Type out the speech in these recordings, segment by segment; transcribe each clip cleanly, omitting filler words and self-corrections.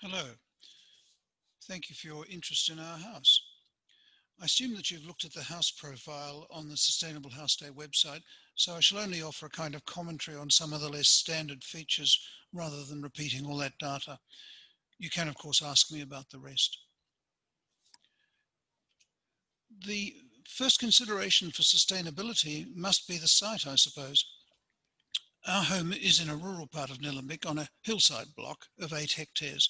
Hello, thank you for your interest in our house. I assume that you've looked at the house profile on the Sustainable House Day website, so I shall only offer a kind of commentary on some of the less standard features rather than repeating all that data. You can, of course, ask me about the rest. The first consideration for sustainability must be the site, I suppose. Our home is in a rural part of Nillumbik on a hillside block of 8 hectares.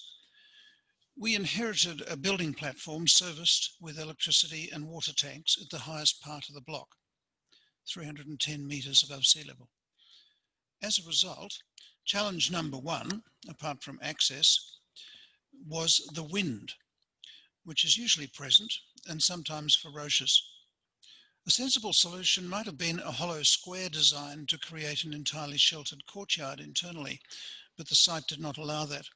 We inherited a building platform serviced with electricity and water tanks at the highest part of the block, 310 metres above sea level. As a result, challenge number one, apart from access, was the wind, which is usually present and sometimes ferocious. A sensible solution might have been a hollow square design to create an entirely sheltered courtyard internally, but the site did not allow that.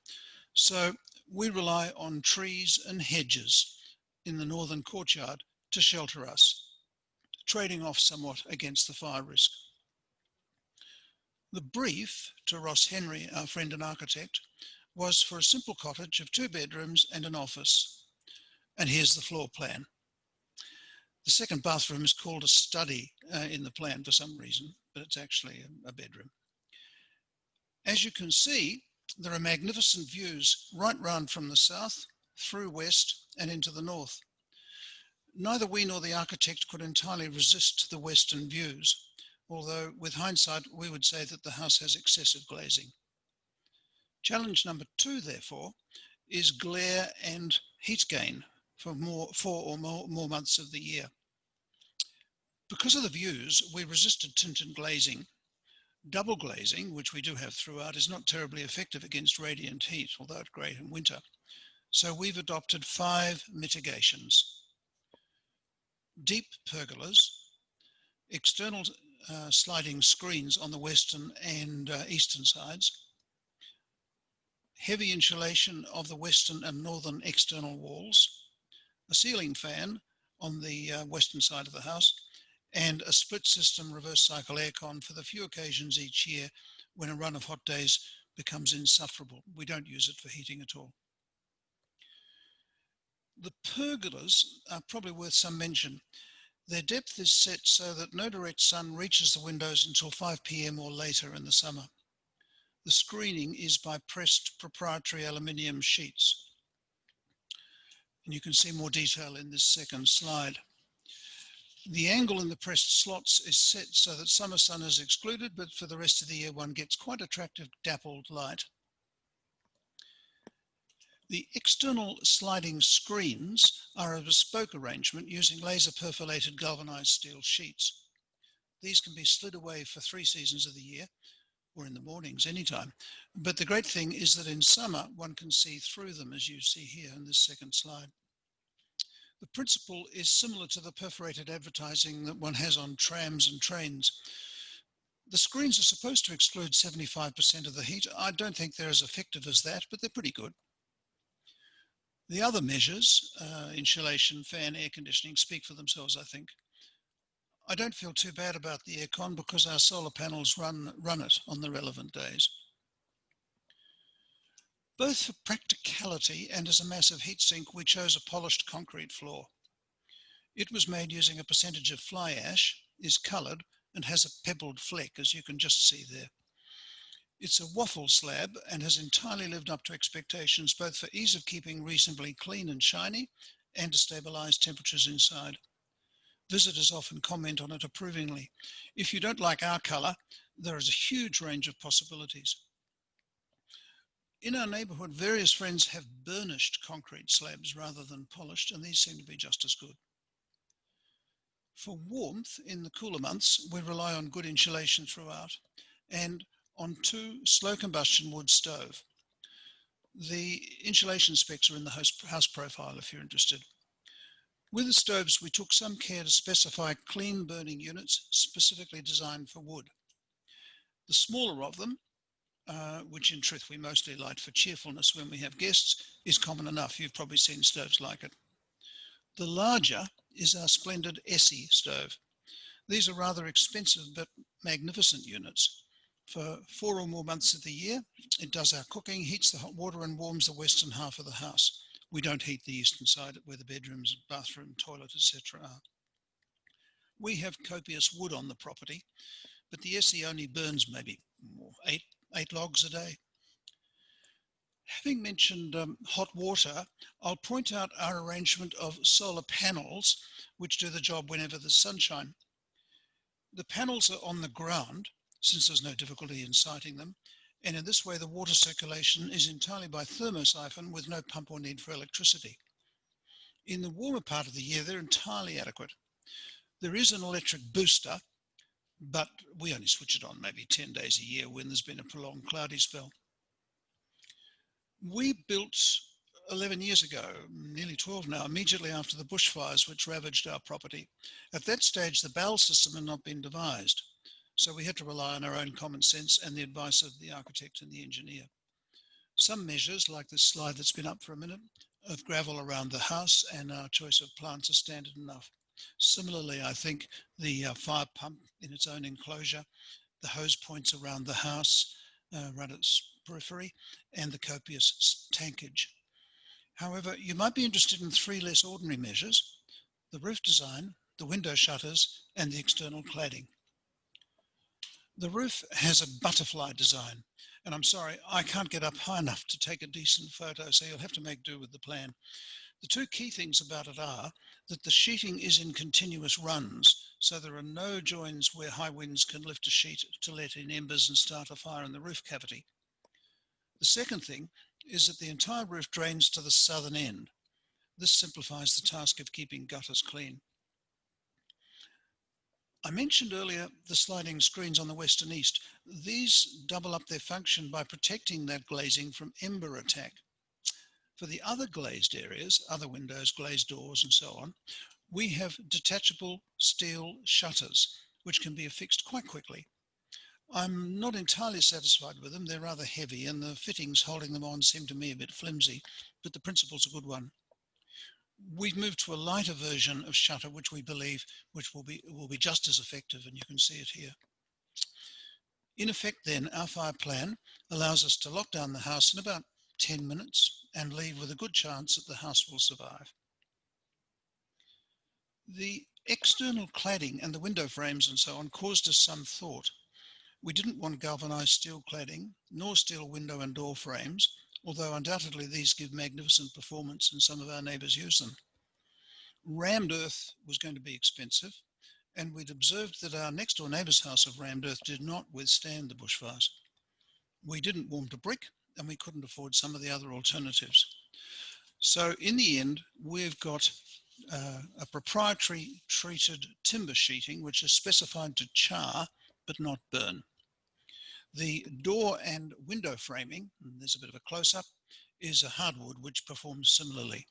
So we rely on trees and hedges in the northern courtyard to shelter us, trading off somewhat against the fire risk. The brief to Ross Henry, our friend and architect, was for a simple cottage of 2 bedrooms and an office. And here's the floor plan. The second bathroom is called a study in the plan for some reason, but it's actually a bedroom. As you can see, there are magnificent views right round from the south, through west and into the north. Neither we nor the architect could entirely resist the western views, although with hindsight we would say that the house has excessive glazing. Challenge number 2, therefore, is glare and heat gain for 4 or more months of the year. Because of the views, we resisted tinted glazing. Double glazing, which we do have throughout, is not terribly effective against radiant heat, although it's great in winter. So we've adopted 5 mitigations. Deep pergolas, external sliding screens on the western and eastern sides, heavy insulation of the western and northern external walls, a ceiling fan on the western side of the house, and a split system reverse cycle aircon for the few occasions each year when a run of hot days becomes insufferable. We don't use it for heating at all. The pergolas are probably worth some mention. Their depth is set so that no direct sun reaches the windows until 5 p.m. or later in the summer. The screening is by pressed proprietary aluminium sheets. And you can see more detail in this second slide. The angle in the pressed slots is set so that summer sun is excluded, but for the rest of the year one gets quite attractive dappled light. The external sliding screens are a bespoke arrangement using laser perforated galvanized steel sheets. These can be slid away for 3 seasons of the year, or in the mornings anytime. But the great thing is that in summer one can see through them, as you see here in this second slide. The principle is similar to the perforated advertising that one has on trams and trains. The screens are supposed to exclude 75% of the heat. I don't think they're as effective as that, but they're pretty good. The other measures, insulation, fan, air conditioning, speak for themselves, I think. I don't feel too bad about the aircon because our solar panels run it on the relevant days. Both for practicality and as a massive heatsink, we chose a polished concrete floor. It was made using a percentage of fly ash, is coloured, and has a pebbled fleck, as you can just see there. It's a waffle slab and has entirely lived up to expectations, both for ease of keeping reasonably clean and shiny and to stabilise temperatures inside. Visitors often comment on it approvingly. If you don't like our colour, there is a huge range of possibilities. In our neighbourhood, various friends have burnished concrete slabs rather than polished, and these seem to be just as good. For warmth in the cooler months, we rely on good insulation throughout and on 2 slow combustion wood stove. The insulation specs are in the house profile if you're interested. With the stoves, we took some care to specify clean burning units specifically designed for wood. The smaller of them, which in truth we mostly light for cheerfulness when we have guests, is common enough. You've probably seen stoves like it. The larger is our splendid Essie stove. These are rather expensive but magnificent units. For 4 or more months of the year, it does our cooking, heats the hot water and warms the western half of the house. We don't heat the eastern side where the bedrooms, bathroom, toilet, etc. are. We have copious wood on the property, but the SE only burns maybe eight logs a day. Having mentioned hot water, I'll point out our arrangement of solar panels, which do the job whenever there's sunshine. The panels are on the ground, since there's no difficulty in sighting them, and in this way the water circulation is entirely by thermosiphon with no pump or need for electricity. In the warmer part of the year, they're entirely adequate. There is an electric booster, but we only switch it on maybe 10 days a year when there's been a prolonged cloudy spell. We built 11 years ago, nearly 12 now, immediately after the bushfires which ravaged our property. At that stage, the bowel system had not been devised, so we had to rely on our own common sense and the advice of the architect and the engineer. Some measures, like this slide that's been up for a minute, of gravel around the house and our choice of plants are standard enough. Similarly, I think the fire pump in its own enclosure, the hose points around the house, around its periphery, and the copious tankage. However, you might be interested in 3 less ordinary measures: the roof design, the window shutters, and the external cladding. The roof has a butterfly design, and I'm sorry, I can't get up high enough to take a decent photo, so you'll have to make do with the plan. The 2 key things about it are that the sheeting is in continuous runs, so there are no joins where high winds can lift a sheet to let in embers and start a fire in the roof cavity. The second thing is that the entire roof drains to the southern end. This simplifies the task of keeping gutters clean. I mentioned earlier the sliding screens on the west and east. These double up their function by protecting that glazing from ember attack. For the other glazed areas, other windows, glazed doors and so on, we have detachable steel shutters, which can be affixed quite quickly. I'm not entirely satisfied with them. They're rather heavy and the fittings holding them on seem to me a bit flimsy, but the principle's a good one. We've moved to a lighter version of shutter, which we believe will be just as effective, and you can see it here. In effect then, our fire plan allows us to lock down the house in about 10 minutes and leave with a good chance that the house will survive. The external cladding and the window frames and so on caused us some thought. We didn't want galvanized steel cladding, nor steel window and door frames, although undoubtedly these give magnificent performance and some of our neighbours use them. Rammed earth was going to be expensive, and we'd observed that our next door neighbour's house of rammed earth did not withstand the bushfires. We didn't warm to brick, and we couldn't afford some of the other alternatives. So in the end, we've got a proprietary treated timber sheeting, which is specified to char but not burn. The door and window framing, and there's a bit of a close-up, is a hardwood which performs similarly.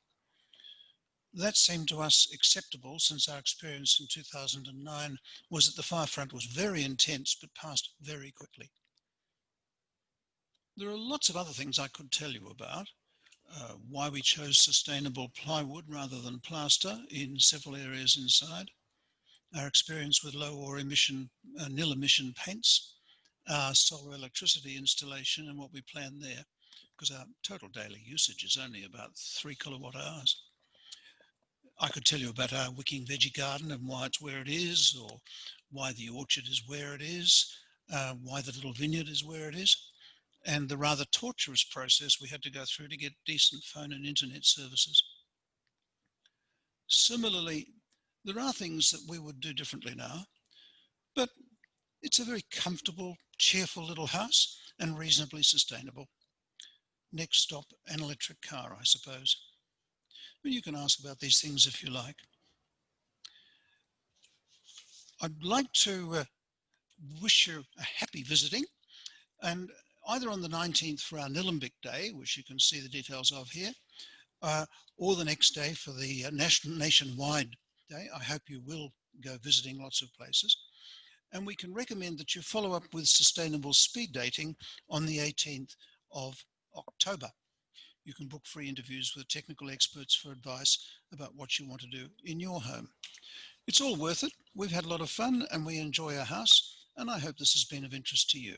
That seemed to us acceptable since our experience in 2009 was that the fire front was very intense but passed very quickly. There are lots of other things I could tell you about. Why we chose sustainable plywood rather than plaster in several areas inside, our experience with low or nil emission paints, our solar electricity installation and what we plan there, because our total daily usage is only about 3 kilowatt hours. I could tell you about our wicking veggie garden and why it's where it is, or why the orchard is where it is, why the little vineyard is where it is, and the rather torturous process we had to go through to get decent phone and internet services. Similarly, there are things that we would do differently now, but it's a very comfortable, cheerful little house and reasonably sustainable. Next stop, an electric car, I suppose. But you can ask about these things if you like. I'd like to wish you a happy visiting, and either on the 19th for our Nillumbik Day, which you can see the details of here, or the next day for the nationwide day. I hope you will go visiting lots of places. And we can recommend that you follow up with sustainable speed dating on the 18th of October. You can book free interviews with technical experts for advice about what you want to do in your home. It's all worth it. We've had a lot of fun and we enjoy our house, and I hope this has been of interest to you.